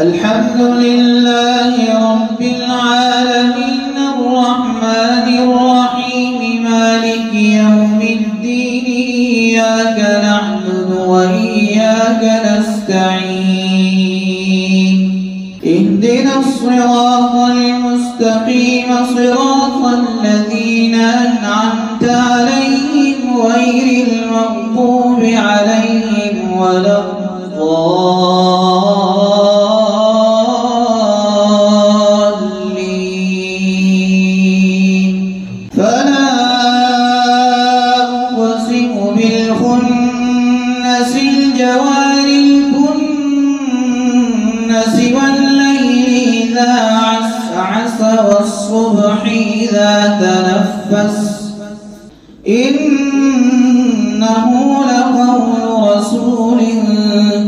الحمد لله رب العالمين الرحمن الرحيم مالك يوم الدين إياك نعبد وإياك نستعين اهدنا الصراط المستقيم صراط الذين أنعمت عليهم غير المغضوب عليهم ولا الضالين. فلا أقسم بالخنس الجوار الكنس والليل إذا عسعس والصبح إذا تنفس إنه لقول رسول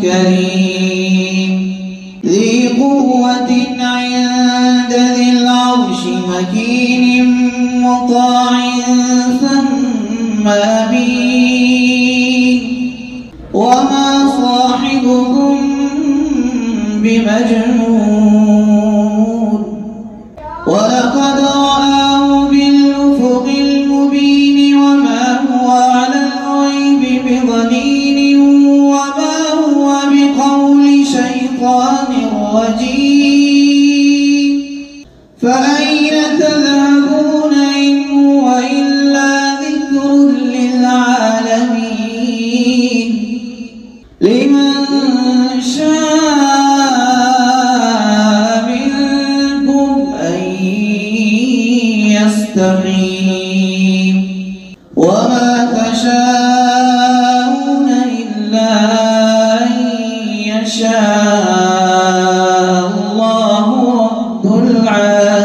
كريم ذي قوة عند ذي العرش مكين مطاع ثم أمين وما صاحبكم بمجنون ولقد رآه بالأفق المبين وما هو على الغيب بضنين وما هو بقول شيطان رجيم فأين تذهبون إن هو إلا ذكر للعالمين لمن شاء منكم أن يستقيم وما تشاءون إلا أن يشاء الله رب العالمين.